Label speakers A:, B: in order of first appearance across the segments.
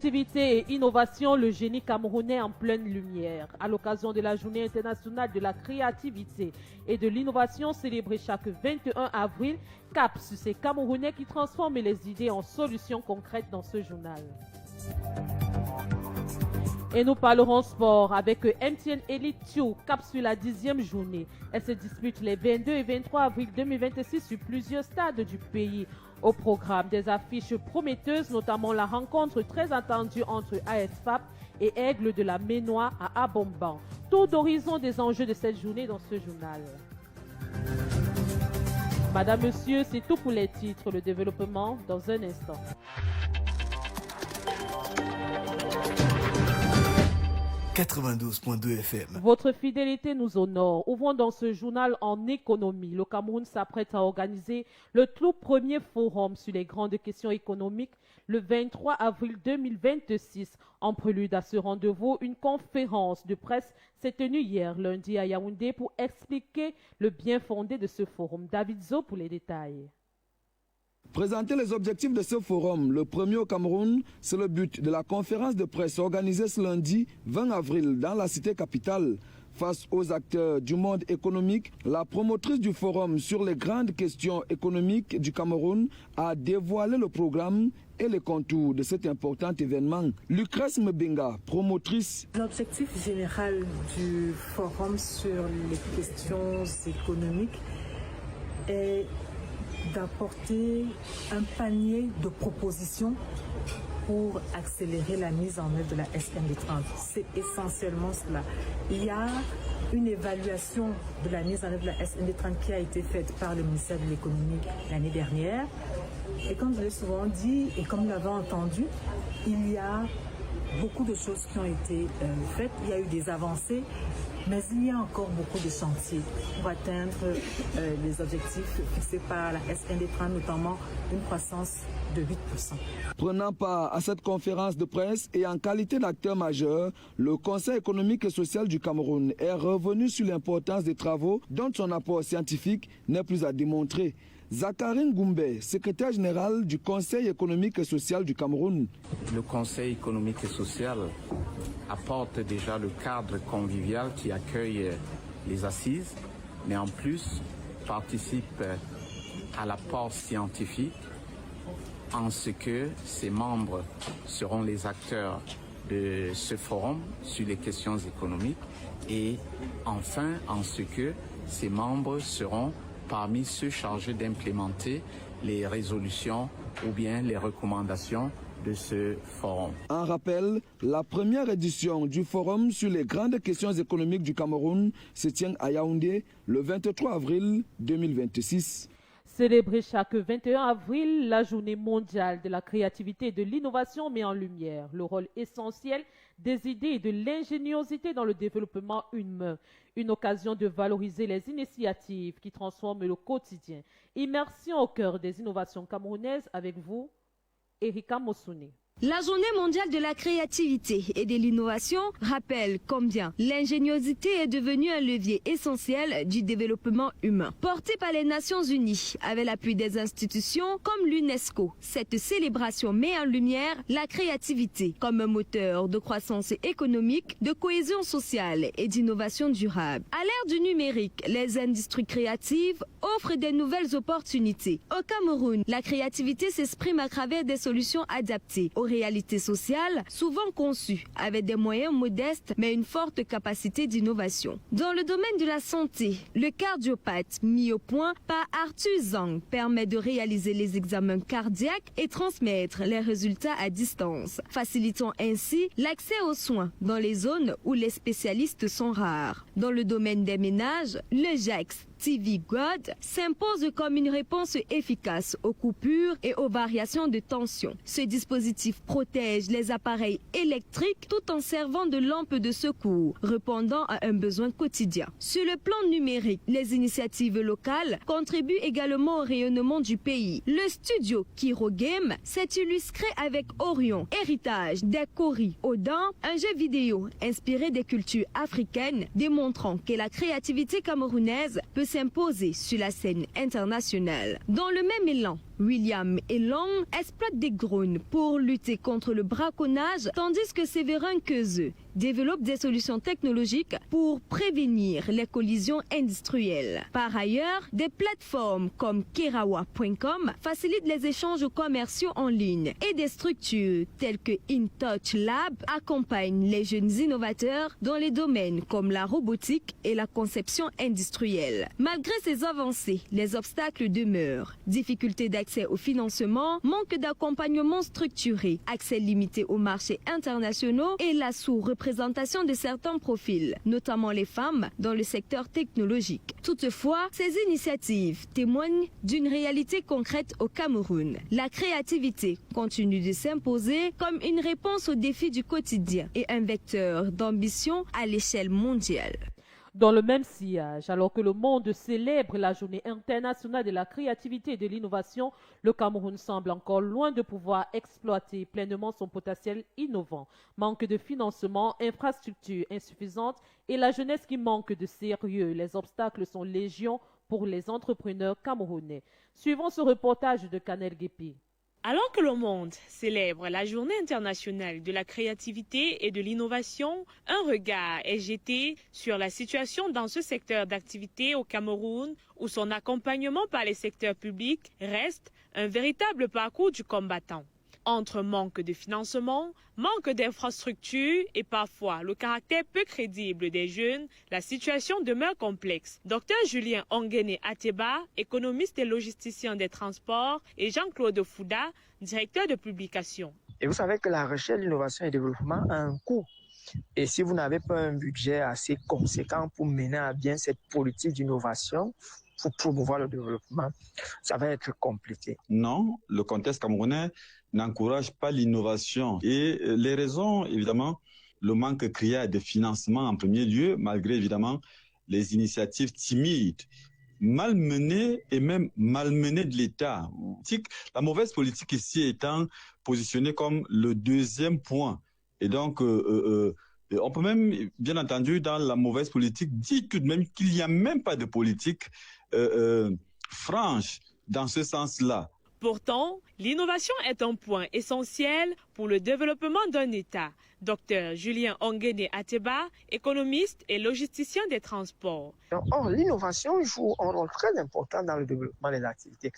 A: Créativité et innovation, le génie camerounais en pleine lumière. À l'occasion de la Journée internationale de la créativité et de l'innovation célébrée chaque 21 avril, cap sur ces Camerounais qui transforment les idées en solutions concrètes dans ce journal. Et nous parlerons sport avec MTN Elite 2, cap sur la 10e journée. Elle se dispute les 22 et 23 avril 2026 sur plusieurs stades du pays. Au programme, des affiches prometteuses, notamment la rencontre très attendue entre ASFAP et Aigle de la Ménois à Abomban. Tour d'horizon des enjeux de cette journée dans ce journal. Madame, Monsieur, c'est tout pour les titres. Le développement dans un instant. «
B: 92.2 FM.
A: Votre fidélité nous honore. Ouvrons dans ce journal en économie. Le Cameroun s'apprête à organiser le tout premier forum sur les grandes questions économiques le 23 avril 2026. En prélude à ce rendez-vous, une conférence de presse s'est tenue hier lundi à Yaoundé pour expliquer le bien fondé de ce forum. David Zo pour les détails.
C: Présenter les objectifs de ce forum, le premier au Cameroun, c'est le but de la conférence de presse organisée ce lundi 20 avril dans la cité capitale. Face aux acteurs du monde économique, la promotrice du forum sur les grandes questions économiques du Cameroun a dévoilé le programme et les contours de cet important événement. Lucrèce Mbenga, promotrice.
D: L'objectif général du forum sur les questions économiques est d'apporter un panier de propositions pour accélérer la mise en œuvre de la SND30. C'est essentiellement cela. Il y a une évaluation de la mise en œuvre de la SND30 qui a été faite par le ministère de l'économie l'année dernière. Et comme je l'ai souvent dit, et comme nous l'avons entendu, il y a beaucoup de choses qui ont été faites. Il y a eu des avancées, mais il y a encore beaucoup de chantiers pour atteindre les objectifs fixés par la SND30, notamment une croissance de 8%.
C: Prenant part à cette conférence de presse et en qualité d'acteur majeur, le Conseil économique et social du Cameroun est revenu sur l'importance des travaux dont son apport scientifique n'est plus à démontrer. Zacharin Goumbé, secrétaire général du Conseil économique et social du Cameroun.
E: Le Conseil économique et social apporte déjà le cadre convivial qui accueille les assises, mais en plus participe à l'apport scientifique en ce que ses membres seront les acteurs de ce forum sur les questions économiques et enfin en ce que ses membres seront parmi ceux chargés d'implémenter les résolutions ou bien les recommandations de ce forum.
C: En rappel, la première édition du forum sur les grandes questions économiques du Cameroun se tient à Yaoundé le 23 avril 2026.
A: Célébrer chaque 21 avril, la journée mondiale de la créativité et de l'innovation met en lumière le rôle essentiel des idées et de l'ingéniosité dans le développement humain. Une occasion de valoriser les initiatives qui transforment le quotidien. Immersion au cœur des innovations camerounaises avec vous, Erika Mossouni.
F: La journée mondiale de la créativité et de l'innovation rappelle combien l'ingéniosité est devenue un levier essentiel du développement humain. Portée par les Nations Unies avec l'appui des institutions comme l'UNESCO, cette célébration met en lumière la créativité comme un moteur de croissance économique, de cohésion sociale et d'innovation durable. À l'ère du numérique, les industries créatives offrent des nouvelles opportunités. Au Cameroun, la créativité s'exprime à travers des solutions adaptées aux réalités sociales, souvent conçues avec des moyens modestes mais une forte capacité d'innovation. Dans le domaine de la santé, le cardiopathe mis au point par Arthur Zhang permet de réaliser les examens cardiaques et transmettre les résultats à distance, facilitant ainsi l'accès aux soins dans les zones où les spécialistes sont rares. Dans le domaine des ménages, le JAX TV God s'impose comme une réponse efficace aux coupures et aux variations de tension. Ce dispositif protège les appareils électriques tout en servant de lampe de secours, répondant à un besoin quotidien. Sur le plan numérique, les initiatives locales contribuent également au rayonnement du pays. Le studio Kiro Game s'est illustré avec Orion, héritage des Kori Odin, un jeu vidéo inspiré des cultures africaines, démontrant que la créativité camerounaise peut s'imposer sur la scène internationale. Dans le même élan, William et Long exploitent des drones pour lutter contre le braconnage, tandis que Séverin Quezeux développe des solutions technologiques pour prévenir les collisions industrielles. Par ailleurs, des plateformes comme Kerawa.com facilitent les échanges commerciaux en ligne et des structures telles que InTouch Lab accompagnent les jeunes innovateurs dans les domaines comme la robotique et la conception industrielle. Malgré ces avancées, les obstacles demeurent. Difficultés d'accès au financement, manque d'accompagnement structuré, accès limité aux marchés internationaux et la sous-représentation de certains profils, notamment les femmes, dans le secteur technologique. Toutefois, ces initiatives témoignent d'une réalité concrète au Cameroun. La créativité continue de s'imposer comme une réponse aux défis du quotidien et un vecteur d'ambition à l'échelle mondiale.
A: Dans le même sillage, alors que le monde célèbre la journée internationale de la créativité et de l'innovation, le Cameroun semble encore loin de pouvoir exploiter pleinement son potentiel innovant. Manque de financement, infrastructures insuffisantes et la jeunesse qui manque de sérieux. Les obstacles sont légion pour les entrepreneurs camerounais. Suivons ce reportage de Canel Guépi.
B: Alors que le monde célèbre la Journée internationale de la créativité et de l'innovation, un regard est jeté sur la situation dans ce secteur d'activité au Cameroun, où son accompagnement par les secteurs publics reste un véritable parcours du combattant. Entre manque de financement, manque d'infrastructures et parfois le caractère peu crédible des jeunes, la situation demeure complexe. Dr Julien Onguéné Ateba, économiste et logisticien des transports, et Jean-Claude Fouda, directeur de publication.
G: Et vous savez que la recherche, l'innovation et le développement a un coût. Et si vous n'avez pas un budget assez conséquent pour mener à bien cette politique d'innovation, pour promouvoir le développement, ça va être compliqué.
H: Non, le contexte camerounais n'encourage pas l'innovation. Et les raisons, évidemment, le manque criard de financement en premier lieu, malgré évidemment les initiatives timides, mal menées et même malmenées de l'État. La mauvaise politique ici étant positionnée comme le deuxième point. Et donc, on peut même, bien entendu, dans la mauvaise politique, dire tout de même qu'il n'y a même pas de politique franche dans ce sens-là.
B: Pourtant, l'innovation est un point essentiel pour le développement d'un État. Dr Julien Onguéné Ateba, économiste et logisticien des transports.
G: Or, l'innovation joue un rôle très important dans le développement des activités.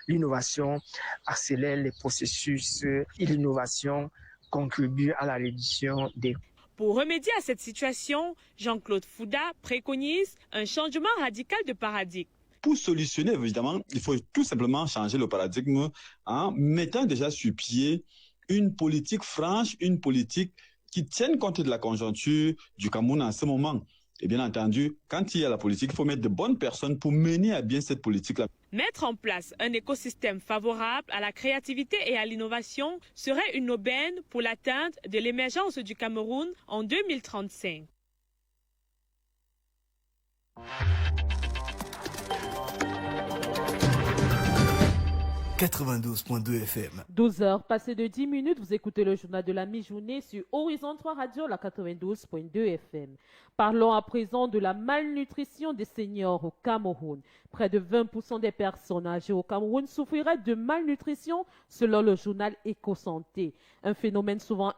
G: L'innovation accélère les processus et l'innovation contribue à la réduction des coûts.
B: Pour remédier à cette situation, Jean-Claude Fouda préconise un changement radical de paradigme.
H: Pour solutionner, évidemment, il faut tout simplement changer le paradigme en mettant déjà sur pied une politique franche, une politique qui tienne compte de la conjoncture du Cameroun en ce moment. Et bien entendu, quand il y a la politique, il faut mettre de bonnes personnes pour mener à bien cette politique-là.
B: Mettre en place un écosystème favorable à la créativité et à l'innovation serait une aubaine pour l'atteinte de l'émergence du Cameroun en 2035.
I: 92.2 FM.
A: 12h passées de 10 minutes, vous écoutez le journal de la mi-journée sur Horizon 3 Radio, la 92.2 FM. Parlons à présent de la malnutrition des seniors au Cameroun. Près de 20% des personnes âgées au Cameroun souffriraient de malnutrition selon le journal Éco-Santé. Un phénomène souvent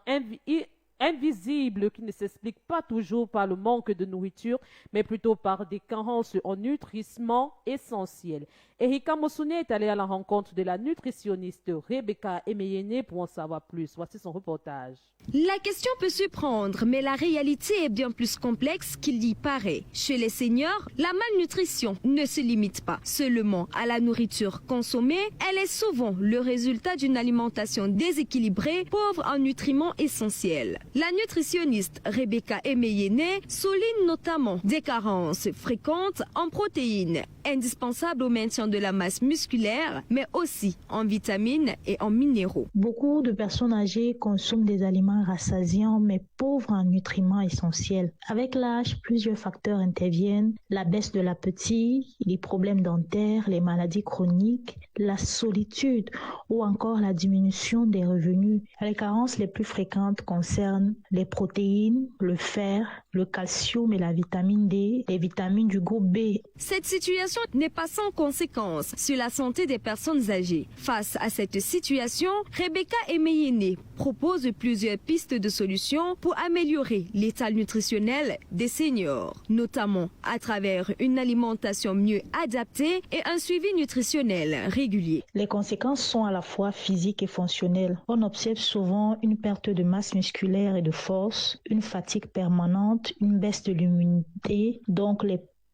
A: invisible qui ne s'explique pas toujours par le manque de nourriture, mais plutôt par des carences en nutriments essentiels. Erika Mossoune est allée à la rencontre de la nutritionniste Rebecca Emeyene pour en savoir plus. Voici son reportage.
F: La question peut surprendre, mais la réalité est bien plus complexe qu'il y paraît. Chez les seniors, la malnutrition ne se limite pas seulement à la nourriture consommée, elle est souvent le résultat d'une alimentation déséquilibrée, pauvre en nutriments essentiels. La nutritionniste Rebecca Emeyene souligne notamment des carences fréquentes en protéines, indispensables au maintien de la masse musculaire, mais aussi en vitamines et en minéraux.
J: Beaucoup de personnes âgées consomment des aliments rassasiants, mais pauvres en nutriments essentiels. Avec l'âge, plusieurs facteurs interviennent. La baisse de l'appétit, les problèmes dentaires, les maladies chroniques, la solitude ou encore la diminution des revenus. Les carences les plus fréquentes concernent les protéines, le fer, le calcium et la vitamine D, les vitamines du groupe B.
F: Cette situation n'est pas sans conséquences sur la santé des personnes âgées. Face à cette situation, Rebecca Emeyene propose plusieurs pistes de solutions pour améliorer l'état nutritionnel des seniors, notamment à travers une alimentation mieux adaptée et un suivi nutritionnel régulier.
J: Les conséquences sont à la fois physiques et fonctionnelles. On observe souvent une perte de masse musculaire et de force, une fatigue permanente, une baisse de l'immunité, donc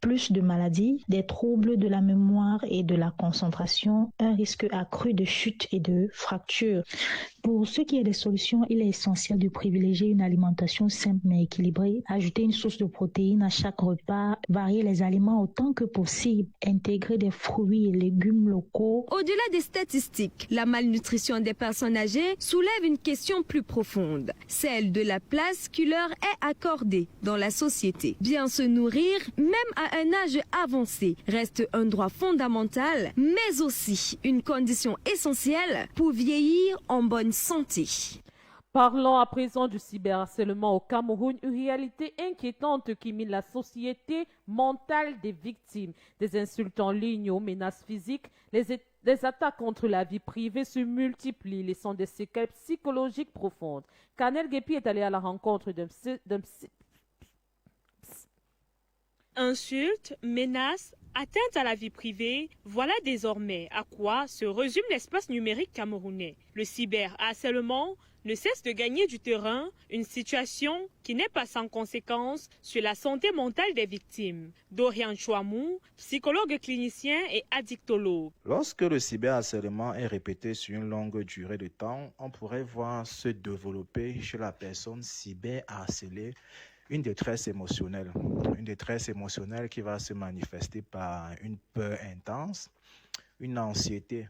J: plus de maladies, des troubles de la mémoire et de la concentration, un risque accru de chute et de fracture. Pour ce qui est des solutions, il est essentiel de privilégier une alimentation simple mais équilibrée, ajouter une source de protéines à chaque repas, varier les aliments autant que possible, intégrer des fruits et légumes locaux.
F: Au-delà des statistiques, la malnutrition des personnes âgées soulève une question plus profonde, celle de la place qui leur est accordée dans la société. Bien se nourrir, même à un âge avancé, reste un droit fondamental, mais aussi une condition essentielle pour vieillir en bonne santé.
A: Parlons à présent du cyberharcèlement au Cameroun, une réalité inquiétante qui mine la société mentale des victimes. Des insultes en ligne aux menaces physiques, les attaques contre la vie privée se multiplient, laissant des séquelles psychologiques profondes. Canel Guépi est allé à la rencontre d'un
B: Insultes, menaces, atteintes à la vie privée, voilà désormais à quoi se résume l'espace numérique camerounais. Le cyberharcèlement ne cesse de gagner du terrain, une situation qui n'est pas sans conséquences sur la santé mentale des victimes. Dorian Chouamou, psychologue clinicien et addictologue.
I: Lorsque le cyberharcèlement est répété sur une longue durée de temps, on pourrait voir se développer chez la personne cyberharcelée une détresse émotionnelle qui va se manifester par une peur intense, une anxiété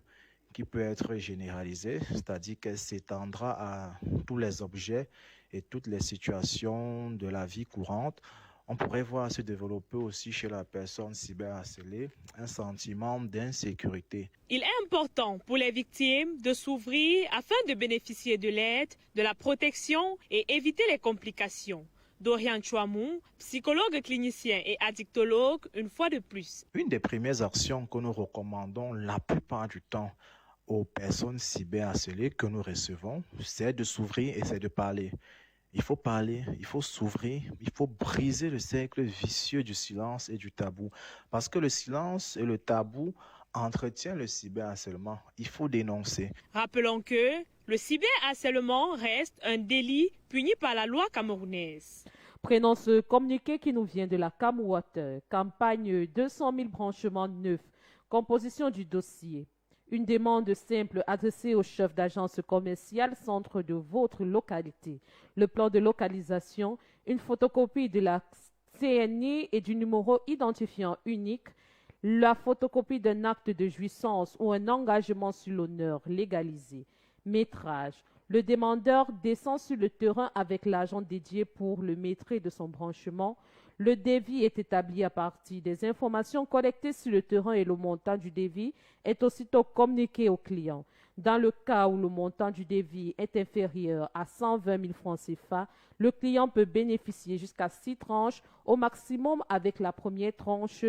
I: qui peut être généralisée, c'est-à-dire qu'elle s'étendra à tous les objets et toutes les situations de la vie courante. On pourrait voir se développer aussi chez la personne cyberharcelée un sentiment d'insécurité.
B: Il est important pour les victimes de s'ouvrir afin de bénéficier de l'aide, de la protection et éviter les complications. Dorian Chouamou, psychologue clinicien et addictologue, une fois de plus.
I: Une des premières actions que nous recommandons la plupart du temps aux personnes cyberharcelées que nous recevons, c'est de s'ouvrir et c'est de parler. Il faut parler, il faut s'ouvrir, il faut briser le cercle vicieux du silence et du tabou. Parce que le silence et le tabou entretiennent le cyberharcèlement. Il faut dénoncer.
B: Rappelons que le cyberharcèlement reste un délit puni par la loi camerounaise.
A: Prenons ce communiqué qui nous vient de la CamWater. Campagne 200 000 branchements neufs. Composition du dossier. Une demande simple adressée au chef d'agence commerciale centre de votre localité. Le plan de localisation, une photocopie de la CNI et du numéro identifiant unique, la photocopie d'un acte de jouissance ou un engagement sur l'honneur légalisé. Métrage. Le demandeur descend sur le terrain avec l'agent dédié pour le maîtrise de son branchement. Le devis est établi à partir des informations collectées sur le terrain et le montant du devis est aussitôt communiqué au client. Dans le cas où le montant du devis est inférieur à 120 000 francs CFA, le client peut bénéficier jusqu'à 6 tranches au maximum avec la première tranche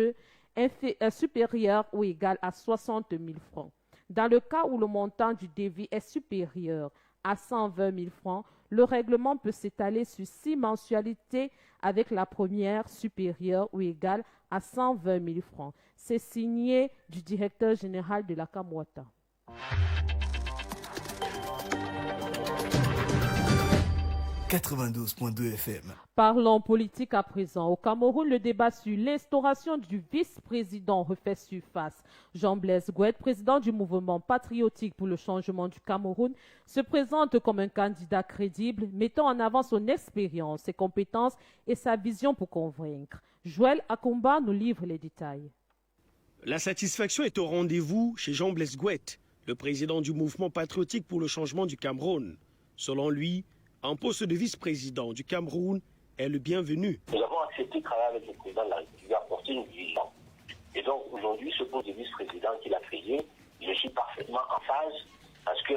A: supérieure ou égale à 60 000 francs. Dans le cas où le montant du devis est supérieur à 120 000 francs, le règlement peut s'étaler sur 6 mensualités avec la première supérieure ou égale à 120 000 francs. C'est signé du directeur général de la CamWater.
K: 92.2 FM.
A: Parlons politique à présent. Au Cameroun, le débat sur l'instauration du vice-président refait surface. Jean-Blaise Gouet, président du mouvement patriotique pour le changement du Cameroun, se présente comme un candidat crédible, mettant en avant son expérience, ses compétences et sa vision pour convaincre. Joël Akomba nous livre les détails.
L: La satisfaction est au rendez-vous chez Jean-Blaise Gouet, le président du mouvement patriotique pour le changement du Cameroun. Selon lui, un poste de vice-président du Cameroun est le bienvenu.
M: Nous avons accepté de travailler avec le président de la République à porter une vision. Et donc aujourd'hui, ce poste de vice-président qu'il a créé, je suis parfaitement en phase parce que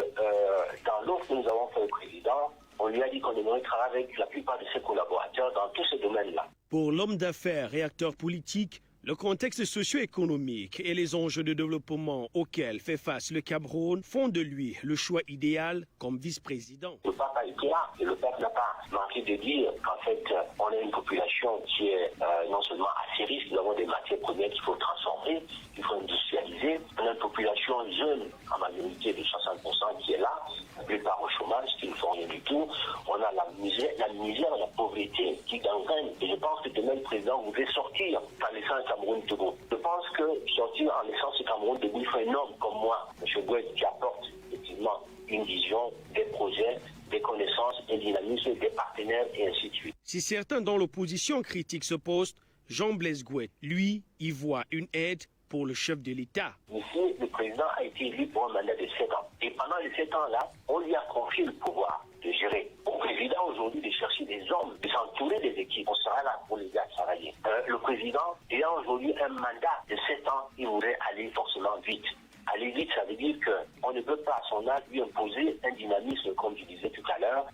M: dans l'offre que nous avons fait au président, On lui a dit qu'on aimerait travailler avec la plupart de ses collaborateurs dans tous ces domaines-là.
L: Pour l'homme d'affaires et acteur politique, le contexte socio-économique et les enjeux de développement auxquels fait face le Cameroun font de lui le choix idéal comme vice-président.
M: Le pape a été là et le pape n'a pas manqué de dire qu'en fait, on a une population qui est non seulement assez riche, nous avons des matières premières qu'il faut transformer, qu'il faut industrialiser. On a une population jeune, en majorité de 60% qui est là, la plupart au chômage, qui ne font rien du tout. On a la misère, la pauvreté qui gangrène. Et je pense que demain, le président voudrait sortir en laissant le Cameroun debout. Je pense que sortir en laissant ce Cameroun debout, il faut un homme comme moi, M. Gouet, qui apporte effectivement une vision, des projets, des connaissances, un dynamisme, des partenaires et ainsi de suite.
L: Si certains dans l'opposition critiquent ce poste, Jean-Blaise Gouet, lui, y voit une aide pour le chef de l'État.
M: Ici, le président a été élu pour un mandat de 7 ans. Et pendant les 7 ans-là, on lui a confié le pouvoir de gérer. Au président aujourd'hui de chercher des hommes, de s'entourer des équipes. On sera là pour les gars travailler. Le président ayant aujourd'hui un mandat de 7 ans, il voudrait aller forcément vite. Aller vite, ça veut dire qu'on ne peut pas à son âge lui imposer un dynamisme, comme je disais tout à l'heure,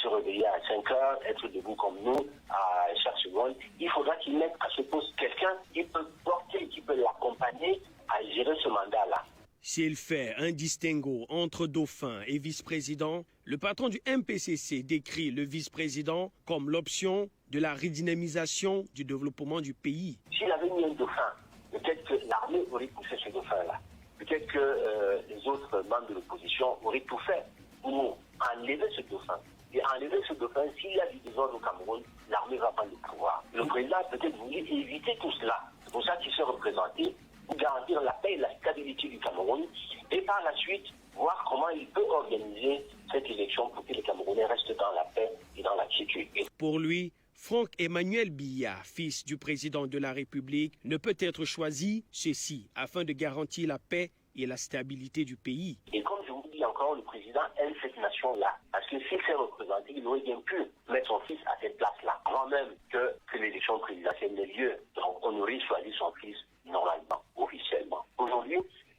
M: se réveiller à 5 heures, être debout comme nous à chaque seconde. Il faudra qu'il mette à ce poste quelqu'un qui peut porter, qui peut l'accompagner à gérer ce mandat-là.
L: S'il fait un distinguo entre dauphin et vice-président, le patron du MPCC décrit le vice-président comme l'option de la redynamisation du développement du pays.
M: S'il avait mis un dauphin, peut-être que l'armée aurait poussé ce dauphin-là. Peut-être que les autres membres de l'opposition auraient tout fait pour enlever ce dauphin. Et enlever ce dauphin, s'il y a du désordre au Cameroun, l'armée va prendre le pouvoir. Le président a peut-être voulu éviter tout cela. C'est pour ça qu'il s'est représenté pour garantir la paix et la stabilité du Cameroun. Et par la suite, voir comment il peut organiser cette élection pour que les Camerounais restent dans la paix et dans la quiétude.
L: Pour lui, Franck-Emmanuel Biya, fils du président de la République, ne peut être choisi, ceci, afin de garantir la paix et la stabilité du pays.
M: Et comme je vous dis encore, le président aime cette nation-là. Parce que s'il s'est représenté, il aurait bien pu mettre son fils à cette place-là, avant même que l'élection présidentielle n'ait lieu. Donc on aurait choisi son fils normalement, officiellement. Aujourd'hui,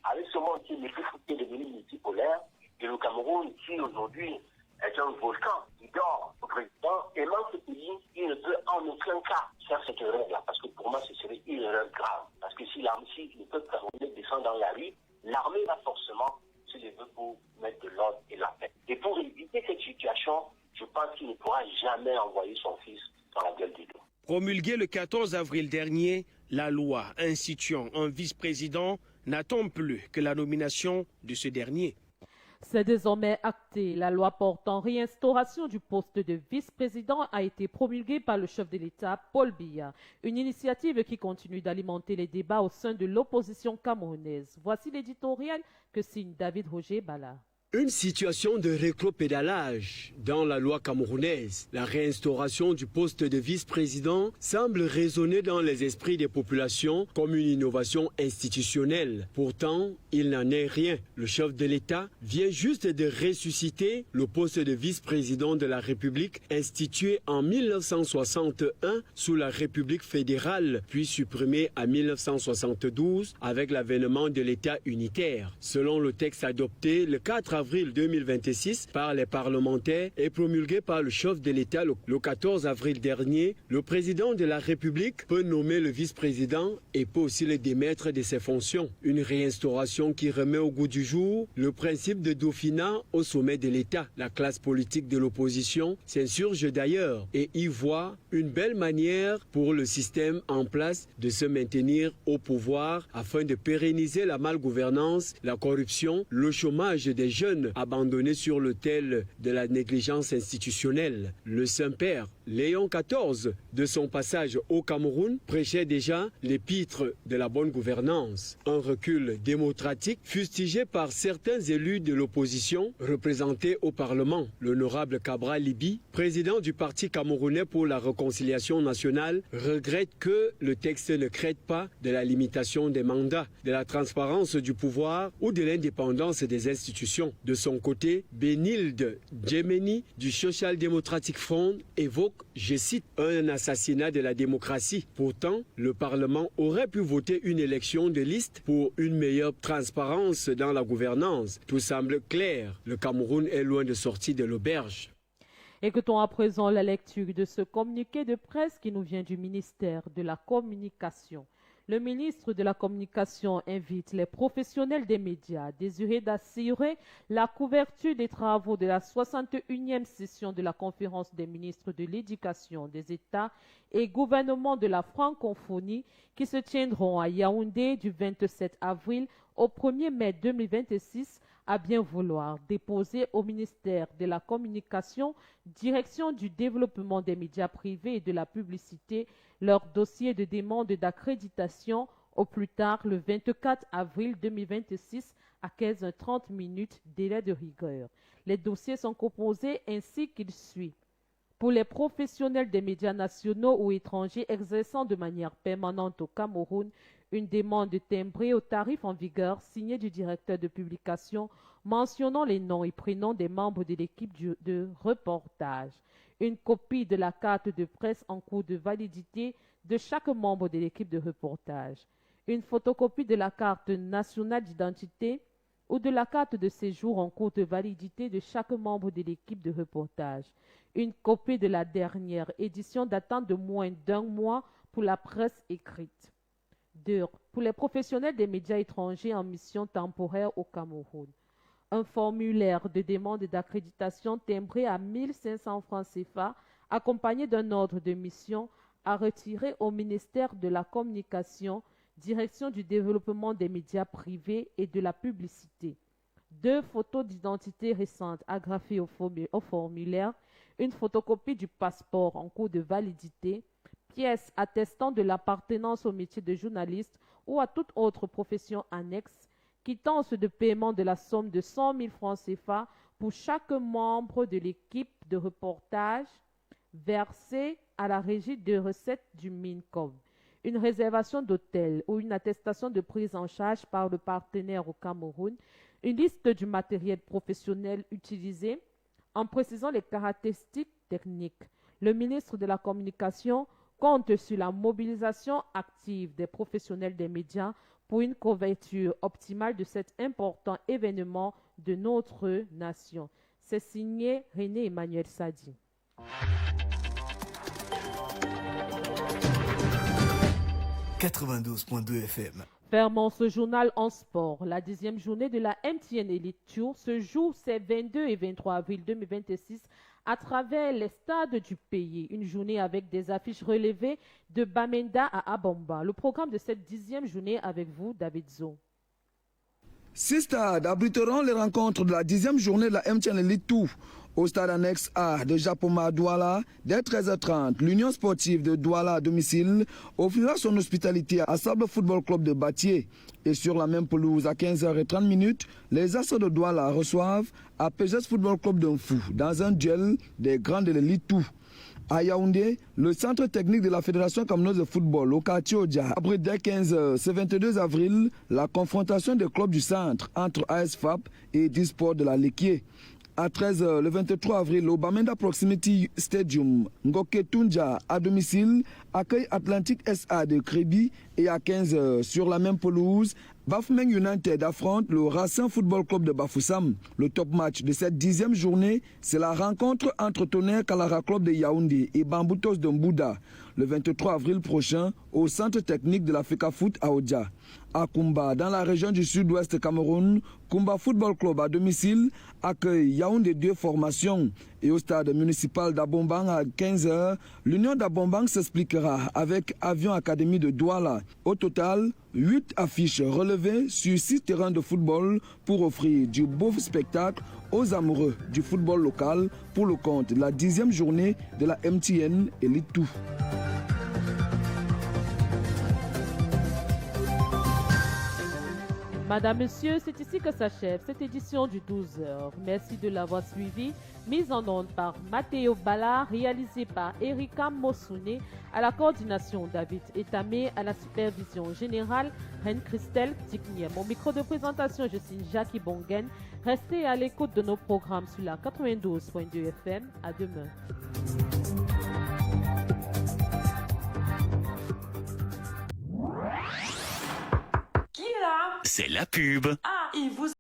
M: avec ce monde qui est devenu multipolaire, et le Cameroun qui aujourd'hui est un volcan qui dort au président, et même ce pays, il ne peut en aucun cas faire cette erreur-là, parce que pour moi, ce serait une erreur grave. Parce que si le peuple camerounais descend dans la rue, l'armée va forcément se lever pour mettre de l'ordre et la paix. Et pour éviter cette situation, je pense qu'il ne pourra jamais envoyer son fils dans la gueule du loup.
L: Promulguée le 14 avril dernier, la loi instituant un vice-président n'attend plus que la nomination de ce dernier.
A: C'est désormais acté. La loi portant réinstauration du poste de vice-président a été promulguée par le chef de l'État, Paul Biya. Une initiative qui continue d'alimenter les débats au sein de l'opposition camerounaise. Voici l'éditorial que signe David Roger Bala.
K: Une situation de rétropédalage dans la loi camerounaise. La réinstauration du poste de vice-président semble résonner dans les esprits des populations comme une innovation institutionnelle. Pourtant, il n'en est rien. Le chef de l'État vient juste de ressusciter le poste de vice-président de la République institué en 1961 sous la République fédérale, puis supprimé en 1972 avec l'avènement de l'État unitaire. Selon le texte adopté le 4 avril 2026 par les parlementaires et promulgué par le chef de l'État le 14 avril dernier, le président de la République peut nommer le vice-président et peut aussi le démettre de ses fonctions. Une réinstauration qui remet au goût du jour le principe de dauphinat au sommet de l'État. La classe politique de l'opposition s'insurge d'ailleurs et y voit une belle manière pour le système en place de se maintenir au pouvoir afin de pérenniser la malgouvernance, la corruption, le chômage des jeunes abandonnés sur l'autel de la négligence institutionnelle. Le Saint-Père, Léon XIV, de son passage au Cameroun, prêchait déjà l'épître de la bonne gouvernance. Un recul démocratique fustigé par certains élus de l'opposition représentés au Parlement. L'honorable Cabral Libi, président du Parti camerounais pour la réconciliation nationale, regrette que le texte ne crée pas de la limitation des mandats, de la transparence du pouvoir ou de l'indépendance des institutions. De son côté, Benilde Djemeni du Social Democratic Front évoque, je cite, un assassinat de la démocratie. Pourtant, le Parlement aurait pu voter une élection de liste pour une meilleure transparence dans la gouvernance. Tout semble clair. Le Cameroun est loin de sortir de l'auberge.
A: Écoutons à présent la lecture de ce communiqué de presse qui nous vient du ministère de la Communication. Le ministre de la Communication invite les professionnels des médias désireux d'assurer la couverture des travaux de la 61e session de la Conférence des ministres de l'Éducation des États et gouvernements de la francophonie qui se tiendront à Yaoundé du 27 avril au 1er mai 2026 à bien vouloir déposer au ministère de la Communication, direction du développement des médias privés et de la publicité, leur dossier de demande d'accréditation au plus tard le 24 avril 2026 à 15h30, délai de rigueur. Les dossiers sont composés ainsi qu'il suit. Pour les professionnels des médias nationaux ou étrangers exerçant de manière permanente au Cameroun, une demande timbrée au tarif en vigueur signée du directeur de publication mentionnant les noms et prénoms des membres de l'équipe de reportage. Une copie de la carte de presse en cours de validité de chaque membre de l'équipe de reportage. Une photocopie de la carte nationale d'identité ou de la carte de séjour en cours de validité de chaque membre de l'équipe de reportage. Une copie de la dernière édition datant de moins d'1 mois pour la presse écrite. 2. Pour les professionnels des médias étrangers en mission temporaire au Cameroun. Un formulaire de demande d'accréditation timbré à 1500 francs CFA, accompagné d'un ordre de mission à retirer au ministère de la Communication, direction du développement des médias privés et de la publicité. 2 photos d'identité récentes agrafées au formulaire, une photocopie du passeport en cours de validité, pièces attestant de l'appartenance au métier de journaliste ou à toute autre profession annexe, quittance de paiement de la somme de 100 000 francs CFA pour chaque membre de l'équipe de reportage versée à la régie de recettes du MINCOM, une réservation d'hôtel ou une attestation de prise en charge par le partenaire au Cameroun, une liste du matériel professionnel utilisé en précisant les caractéristiques techniques. Le ministre de la Communication compte sur la mobilisation active des professionnels des médias pour une couverture optimale de cet important événement de notre nation. C'est signé René Emmanuel Sadi. «
N: 92.2 FM »
A: Fermons ce journal en sport. La 10e journée de la MTN Elite Tour se joue ces 22 et 23 avril 2026 à travers les stades du pays. Une journée avec des affiches relevées de Bamenda à Abomba. Le programme de cette 10e journée avec vous, David Zo.
C: 6 stades abriteront les rencontres de la 10e journée de la MTN Elite Tour. Au stade annexe A de Japoma à Douala, dès 13h30, l'Union sportive de Douala à domicile offrira son hospitalité à Sable Football Club de Batié. Et sur la même pelouse, à 15h30, les Assauts de Douala reçoivent APGS Football Club d'Unfou dans un duel des grands de l'élite tout. À Yaoundé, le centre technique de la Fédération camerounaise de football au quartier Odja abrite dès 15h, ce 22 avril, la confrontation des clubs du centre entre ASFAP et Disport de la Léquier. À 13h, le 23 avril, au Bamenda Proximity Stadium, Ngoke Tunja, à domicile, accueille Atlantic SA de Crébi. Et à 15h, sur la même pelouse, Bafoussam United affronte le Racing Football Club de Bafoussam. Le top match de cette 10e journée, c'est la rencontre entre Tonnerre Kalara Club de Yaoundé et Bamboutos de Mbouda, le 23 avril prochain, au centre technique de la FECAFOOT à Odja. À Kumba, dans la région du sud-ouest Cameroun, Kumba Football Club à domicile accueille Yaoundé 2 formations. Et au stade municipal d'Abombang à 15h, l'Union d'Abombang s'expliquera avec Avion Académie de Douala. Au total, 8 affiches relevées sur 6 terrains de football pour offrir du beau spectacle aux amoureux du football local pour le compte de la 10e journée de la MTN Elite Tour.
A: Madame, Monsieur, c'est ici que s'achève cette édition du 12h. Merci de l'avoir suivi. Mise en onde par Matteo Bala, réalisée par Erika Mossoune, à la coordination David Etamé, à la supervision générale Reine Christelle Tiknier. Mon micro de présentation, je suis Jackie Bongen. Restez à l'écoute de nos programmes sur la 92.2 FM. À demain.
O: C'est la pub.
P: Ah, il vous